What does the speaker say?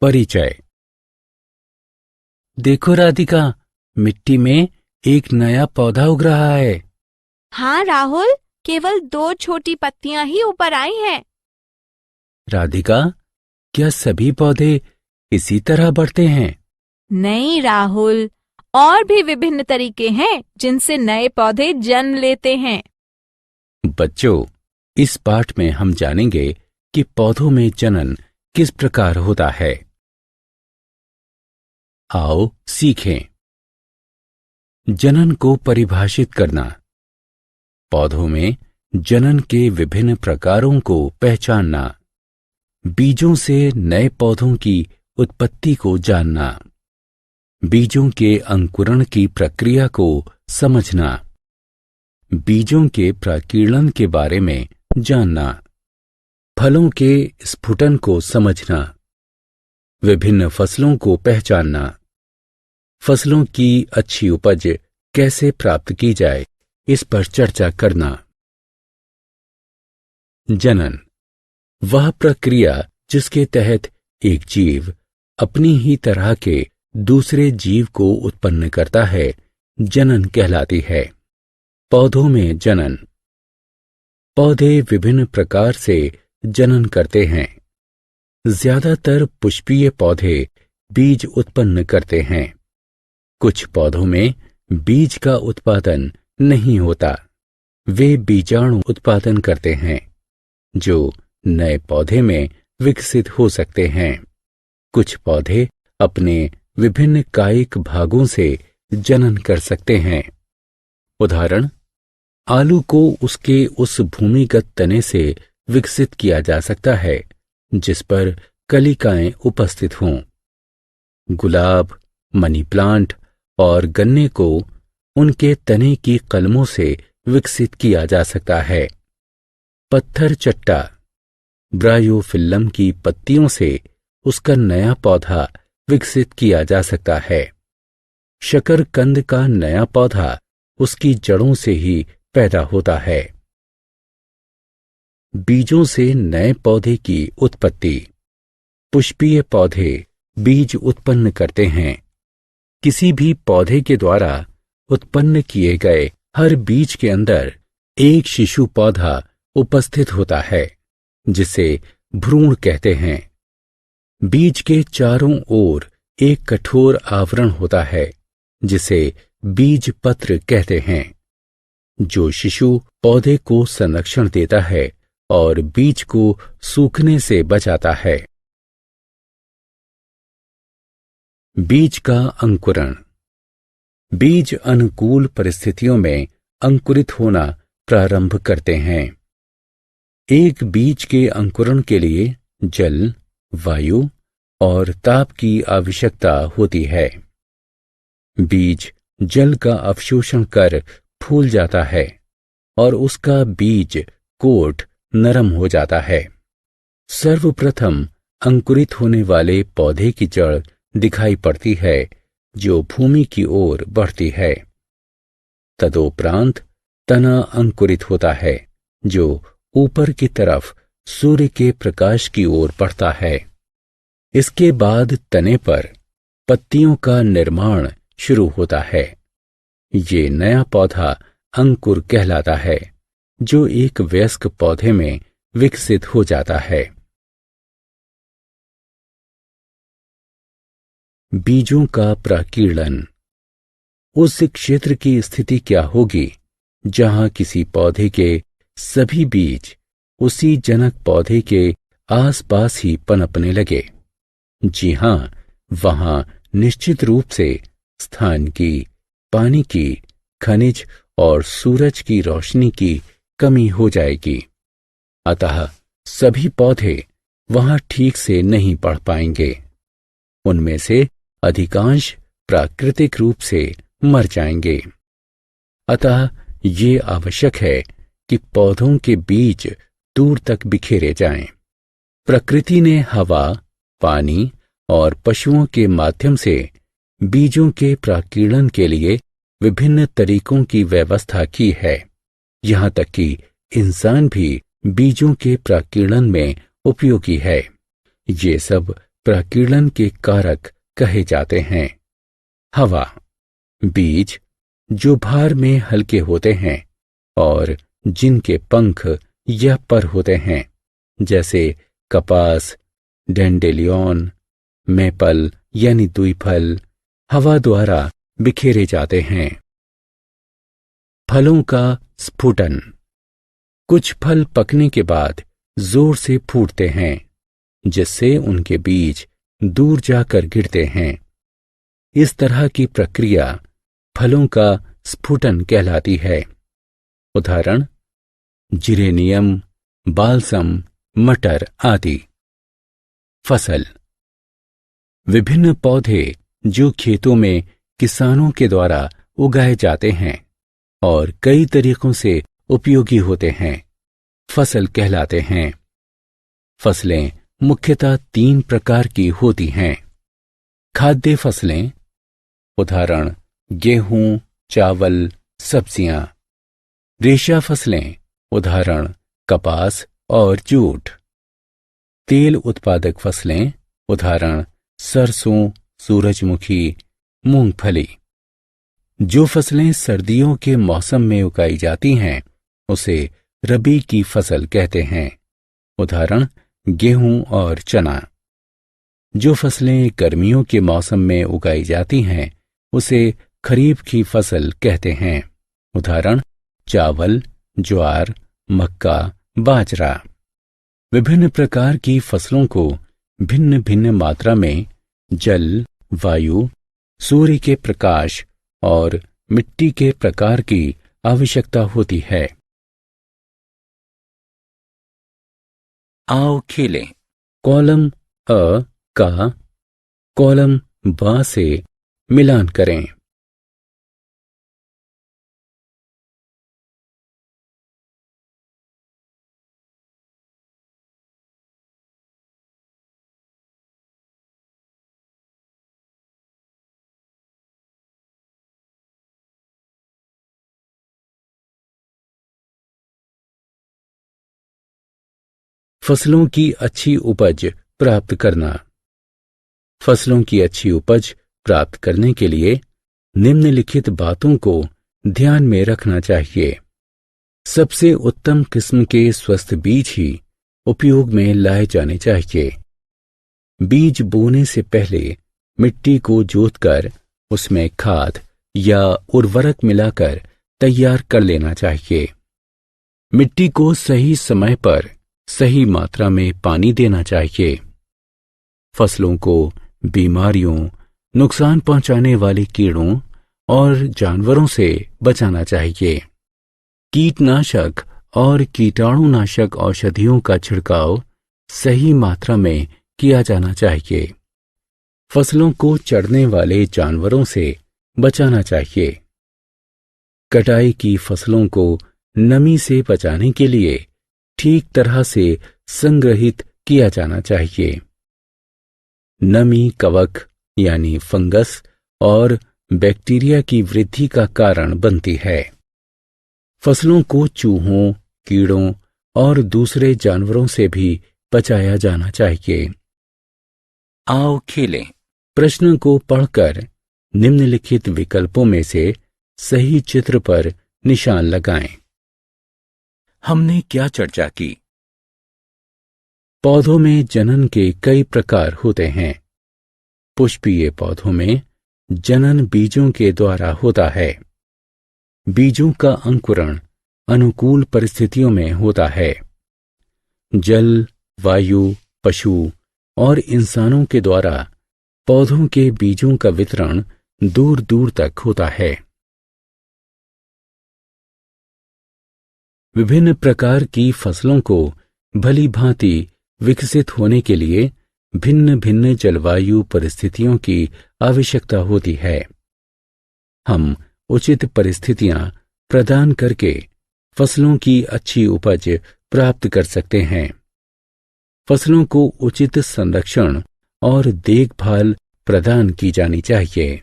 परिचय। देखो राधिका, मिट्टी में एक नया पौधा उग रहा है। हाँ राहुल, केवल 2 छोटी पत्तियां ही ऊपर आई हैं। राधिका, क्या सभी पौधे इसी तरह बढ़ते हैं? नहीं राहुल, और भी विभिन्न तरीके हैं जिनसे नए पौधे जन्म लेते हैं। बच्चों, इस पाठ में हम जानेंगे कि पौधों में जनन किस प्रकार होता है। आओ सीखें। जनन को परिभाषित करना। पौधों में जनन के विभिन्न प्रकारों को पहचानना। बीजों से नए पौधों की उत्पत्ति को जानना। बीजों के अंकुरण की प्रक्रिया को समझना। बीजों के प्रकीर्णन के बारे में जानना। फलों के स्फुटन को समझना। विभिन्न फसलों को पहचानना। फसलों की अच्छी उपज कैसे प्राप्त की जाए, इस पर चर्चा करना। जनन वह प्रक्रिया जिसके तहत एक जीव अपनी ही तरह के दूसरे जीव को उत्पन्न करता है, जनन कहलाती है। पौधों में जनन। पौधे विभिन्न प्रकार से जनन करते हैं। ज्यादातर पुष्पीय पौधे बीज उत्पन्न करते हैं। कुछ पौधों में बीज का उत्पादन नहीं होता। वे बीजाणु उत्पादन करते हैं, जो नए पौधे में विकसित हो सकते हैं। कुछ पौधे अपने विभिन्न कायिक भागों से जनन कर सकते हैं। उदाहरण, आलू को उसके उस भूमिगत तने से विकसित किया जा सकता है जिस पर कलिकाएं उपस्थित हों। गुलाब, मनी प्लांट और गन्ने को उनके तने की कलमों से विकसित किया जा सकता है। पत्थर चट्टा, ब्रायोफिल्लम की पत्तियों से उसका नया पौधा विकसित किया जा सकता है। शकरकंद का नया पौधा उसकी जड़ों से ही पैदा होता है। बीजों से नए पौधे की उत्पत्ति। पुष्पीय पौधे बीज उत्पन्न करते हैं। किसी भी पौधे के द्वारा उत्पन्न किए गए हर बीज के अंदर एक शिशु पौधा उपस्थित होता है, जिसे भ्रूण कहते हैं। बीज के चारों ओर एक कठोर आवरण होता है, जिसे बीज पत्र कहते हैं, जो शिशु पौधे को संरक्षण देता है और बीज को सूखने से बचाता है। बीज का अंकुरण। बीज अनुकूल परिस्थितियों में अंकुरित होना प्रारंभ करते हैं। एक बीज के अंकुरण के लिए जल, वायु और ताप की आवश्यकता होती है। बीज जल का अवशोषण कर फूल जाता है और उसका बीज कोट नरम हो जाता है। सर्वप्रथम अंकुरित होने वाले पौधे की जड़ दिखाई पड़ती है, जो भूमि की ओर बढ़ती है। तदोपरांत तना अंकुरित होता है, जो ऊपर की तरफ सूर्य के प्रकाश की ओर बढ़ता है। इसके बाद तने पर पत्तियों का निर्माण शुरू होता है। ये नया पौधा अंकुर कहलाता है, जो एक वयस्क पौधे में विकसित हो जाता है। बीजों का प्रकीर्णन। उस क्षेत्र की स्थिति क्या होगी जहां किसी पौधे के सभी बीज उसी जनक पौधे के आसपास ही पनपने लगे? जी हां, वहां निश्चित रूप से स्थान की, पानी की, खनिज और सूरज की रोशनी की कमी हो जाएगी। अतः सभी पौधे वहां ठीक से नहीं बढ़ पाएंगे। उनमें से अधिकांश प्राकृतिक रूप से मर जाएंगे। अतः ये आवश्यक है कि पौधों के बीज दूर तक बिखेरे जाएं। प्रकृति ने हवा, पानी और पशुओं के माध्यम से बीजों के प्रकीर्णन के लिए विभिन्न तरीकों की व्यवस्था की है। यहाँ तक कि इंसान भी बीजों के प्रकीर्णन में उपयोगी है। ये सब प्रकीर्णन के कारक कहे जाते हैं। हवा, बीज जो भार में हल्के होते हैं और जिनके पंख या पर होते हैं, जैसे कपास, डेंडेलियन, मेपल यानी द्विफल, हवा द्वारा बिखेरे जाते हैं। फलों का स्फुटन। कुछ फल पकने के बाद जोर से फूटते हैं, जिससे उनके बीज दूर जाकर गिरते हैं। इस तरह की प्रक्रिया फलों का स्फुटन कहलाती है। उदाहरण: जिरेनियम, बाल्सम, मटर आदि। फसल। विभिन्न पौधे जो खेतों में किसानों के द्वारा उगाए जाते हैं और कई तरीकों से उपयोगी होते हैं, फसल कहलाते हैं। फसलें मुख्यतः 3 प्रकार की होती हैं। खाद्य फसलें, उदाहरण गेहूं, चावल, सब्जियां। रेशा फसलें, उदाहरण कपास और जूट। तेल उत्पादक फसलें, उदाहरण सरसों, सूरजमुखी, मूंगफली। जो फसलें सर्दियों के मौसम में उगाई जाती हैं, उसे रबी की फसल कहते हैं, उदाहरण गेहूं और चना। जो फसलें गर्मियों के मौसम में उगाई जाती हैं, उसे खरीफ की फसल कहते हैं, उदाहरण चावल, ज्वार, मक्का, बाजरा। विभिन्न प्रकार की फसलों को भिन्न भिन्न मात्रा में जल, वायु, सूर्य के प्रकाश और मिट्टी के प्रकार की आवश्यकता होती है। आओ खेलें। कॉलम अ का कॉलम ब से मिलान करें। फसलों की अच्छी उपज प्राप्त करना। फसलों की अच्छी उपज प्राप्त करने के लिए निम्नलिखित बातों को ध्यान में रखना चाहिए। सबसे उत्तम किस्म के स्वस्थ बीज ही उपयोग में लाए जाने चाहिए। बीज बोने से पहले मिट्टी को जोतकर उसमें खाद या उर्वरक मिलाकर तैयार कर लेना चाहिए। मिट्टी को सही समय पर सही मात्रा में पानी देना चाहिए। फसलों को बीमारियों, नुकसान पहुंचाने वाले कीड़ों और जानवरों से बचाना चाहिए। कीटनाशक और कीटाणुनाशक औषधियों का छिड़काव सही मात्रा में किया जाना चाहिए। फसलों को चढ़ने वाले जानवरों से बचाना चाहिए। कटाई की फसलों को नमी से बचाने के लिए ठीक तरह से संग्रहित किया जाना चाहिए। नमी कवक यानी फंगस और बैक्टीरिया की वृद्धि का कारण बनती है। फसलों को चूहों, कीड़ों और दूसरे जानवरों से भी बचाया जाना चाहिए। आओ खेलें। प्रश्न को पढ़कर निम्नलिखित विकल्पों में से सही चित्र पर निशान लगाएं। हमने क्या चर्चा की? पौधों में जनन के कई प्रकार होते हैं। पुष्पीय पौधों में जनन बीजों के द्वारा होता है। बीजों का अंकुरण अनुकूल परिस्थितियों में होता है। जल, वायु, पशु और इंसानों के द्वारा पौधों के बीजों का वितरण दूर दूर तक होता है। विभिन्न प्रकार की फसलों को भली भांति विकसित होने के लिए भिन्न भिन्न जलवायु परिस्थितियों की आवश्यकता होती है। हम उचित परिस्थितियां प्रदान करके फसलों की अच्छी उपज प्राप्त कर सकते हैं। फसलों को उचित संरक्षण और देखभाल प्रदान की जानी चाहिए।